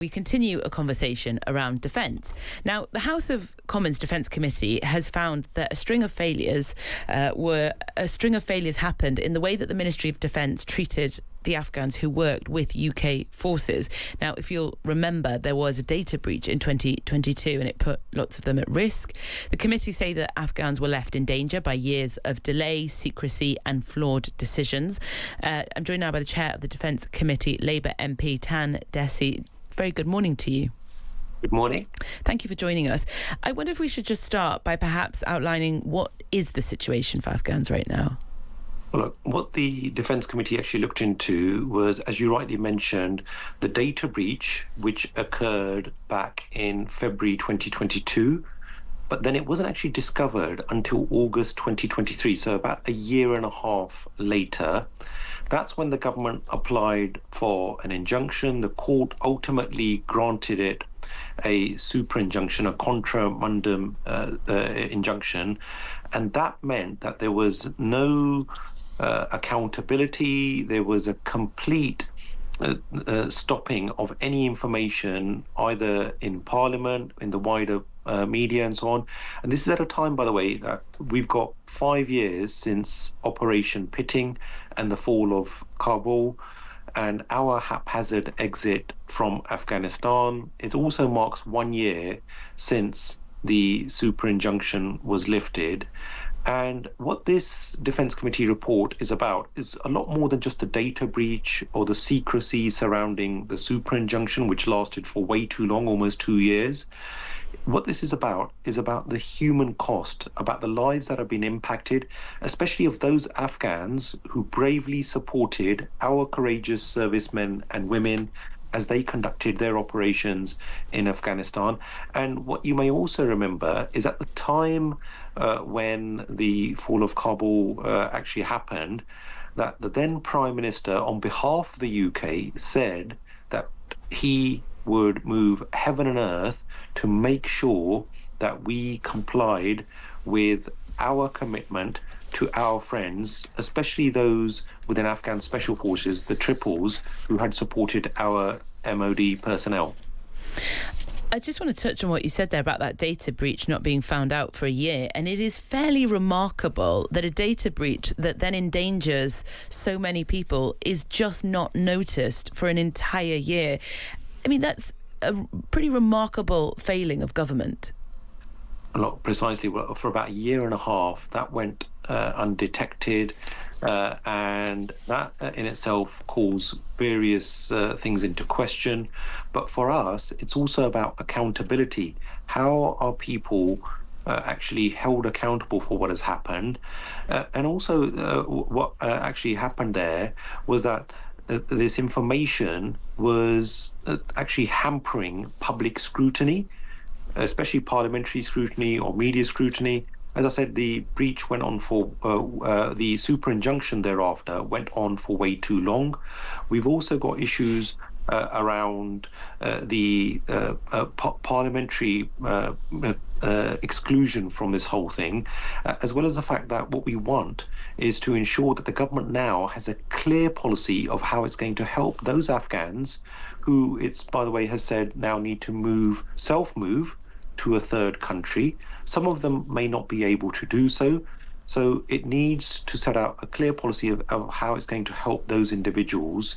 We continue a conversation around defence. Now, the House of Commons Defence Committee has found that a string of failures happened in the way that the Ministry of Defence treated the Afghans who worked with UK forces. Now, if you'll remember, there was a data breach in 2022 and it put lots of them at risk. The committee say that Afghans were left in danger by years of delay, secrecy and flawed decisions. I'm joined now by the chair of the Defence Committee, Labour MP Tan Dhesi. Very good morning to you. Good morning. Thank you for joining us. I wonder if we should just start by perhaps outlining what is the situation for Afghans right now? Well, look, what the Defence Committee actually looked into was, as you rightly mentioned, the data breach which occurred back in February 2022, but then it wasn't actually discovered until August 2023, so about a year and a half later. That's when the government applied for an injunction. The court ultimately granted it a super injunction, a contra mundum injunction, and that meant that there was no accountability. There was a complete stopping of any information either in Parliament, in the wider media and so on. And this is at a time, by the way, that we've got 5 years since Operation Pitting and the fall of Kabul and our haphazard exit from Afghanistan. It also marks 1 year since the super injunction was lifted. And what this Defence Committee report is about is a lot more than just the data breach or the secrecy surrounding the super injunction, which lasted for way too long, almost 2 years. What this is about the human cost, about the lives that have been impacted, especially of those Afghans who bravely supported our courageous servicemen and women as they conducted their operations in Afghanistan. And what you may also remember is at the time when the fall of Kabul actually happened, that the then Prime Minister, on behalf of the UK, said that he would move heaven and earth to make sure that we complied with our commitment to our friends, especially those within Afghan Special Forces, the Triples, who had supported our MOD personnel. I just want to touch on what you said there about that data breach not being found out for a year. And it is fairly remarkable that a data breach that then endangers so many people is just not noticed for an entire year. I mean, that's a pretty remarkable failing of government. Not precisely. For about a year and a half, that went undetected, and that in itself calls various things into question. But for us, it's also about accountability. How are people actually held accountable for what has happened? And also what actually happened there was that this information was actually hampering public scrutiny, especially parliamentary scrutiny or media scrutiny. As I said, the breach went on for, the super injunction thereafter went on for way too long. We've also got issues around the parliamentary exclusion from this whole thing, as well as the fact that what we want is to ensure that the government now has a clear policy of how it's going to help those Afghans who it's, by the way, has said now need to self-move to a third country. Some of them may not be able to do so. So it needs to set out a clear policy of how it's going to help those individuals.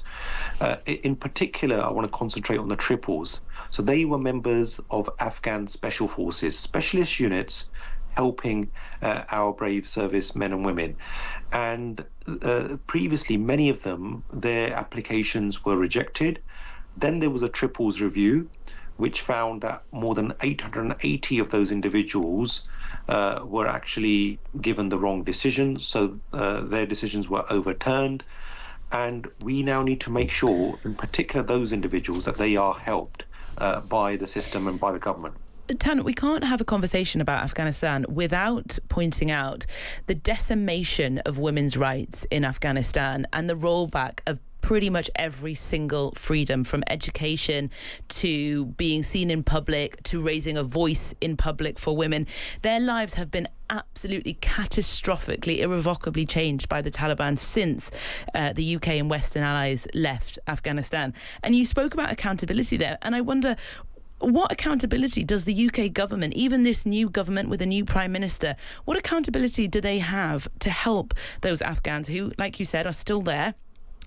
In particular, I want to concentrate on the Triples. So they were members of Afghan Special Forces, specialist units helping our brave service men and women. And previously, many of them, their applications were rejected. Then there was a Triples review, which found that more than 880 of those individuals were actually given the wrong decision, so their decisions were overturned. And we now need to make sure, in particular those individuals, that they are helped by the system and by the government. Tan, we can't have a conversation about Afghanistan without pointing out the decimation of women's rights in Afghanistan and the rollback of pretty much every single freedom, from education to being seen in public to raising a voice in public for women. Their lives have been absolutely catastrophically, irrevocably changed by the Taliban since the UK and Western allies left Afghanistan. And you spoke about accountability there, and I wonder, what accountability does the UK government, even this new government with a new Prime Minister, what accountability do they have to help those Afghans who, like you said, are still there,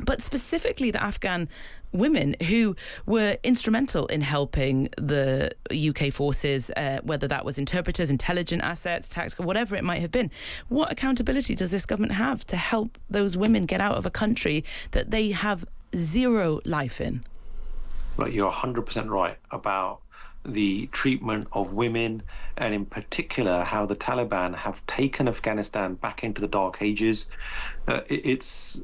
but specifically the Afghan women who were instrumental in helping the UK forces, whether that was interpreters, intelligence assets, tactical, whatever it might have been? What accountability does this government have to help those women get out of a country that they have zero life in? Well, you're 100% right about the treatment of women, and in particular how the Taliban have taken Afghanistan back into the dark ages. It's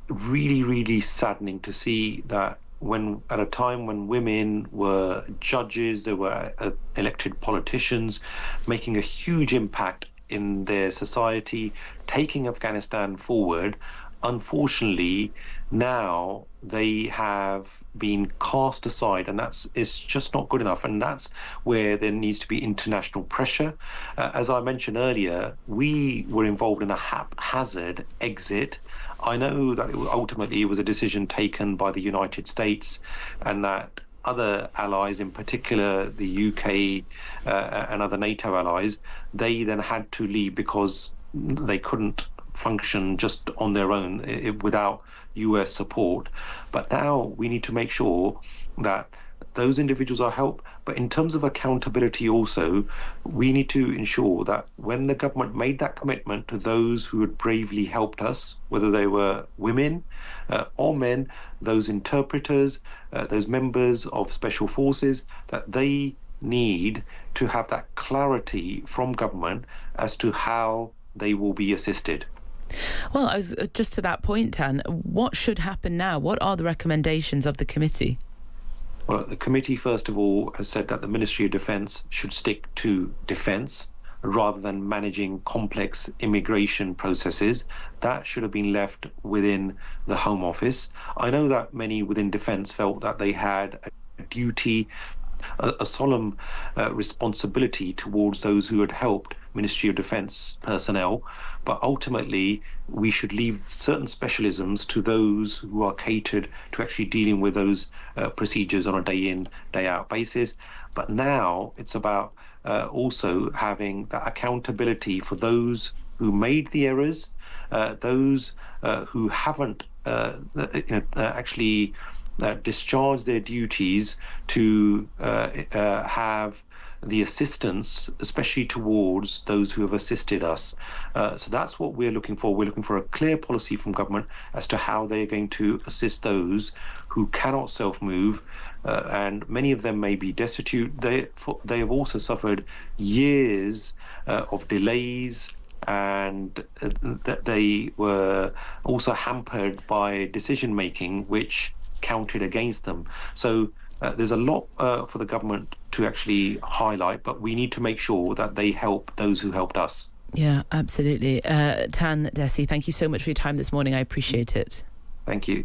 really, really saddening to see that when at a time when women were judges, they were elected politicians, making a huge impact in their society, taking Afghanistan forward. Unfortunately, now they have been cast aside, and it's just not good enough. And that's where there needs to be international pressure. As I mentioned earlier, we were involved in a haphazard exit. I know that ultimately it was a decision taken by the United States, and that other allies, in particular the UK and other NATO allies, they then had to leave because they couldn't function just on their own without US support. But now we need to make sure that those individuals are helped. But in terms of accountability also, we need to ensure that when the government made that commitment to those who had bravely helped us, whether they were women or men, those interpreters, those members of special forces, that they need to have that clarity from government as to how they will be assisted. Well, I was just to that point, Tan, what should happen now? What are the recommendations of the committee? Well, the committee, first of all, has said that the Ministry of Defence should stick to defence rather than managing complex immigration processes. That should have been left within the Home Office. I know that many within defence felt that they had a duty, a solemn responsibility towards those who had helped Ministry of Defence personnel, but ultimately we should leave certain specialisms to those who are catered to actually dealing with those procedures on a day in, day out basis. But now it's about also having that accountability for those who made the errors, those who haven't actually discharge their duties to have the assistance, especially towards those who have assisted us. So that's what we're looking for. We're looking for a clear policy from government as to how they're going to assist those who cannot self-move, and many of them may be destitute. They have also suffered years of delays, and that they were also hampered by decision making which counted against them. So there's a lot for the government to actually highlight, but we need to make sure that they help those who helped us. Yeah, absolutely. Tan Dhesi, thank you so much for your time this morning. I appreciate it. Thank you.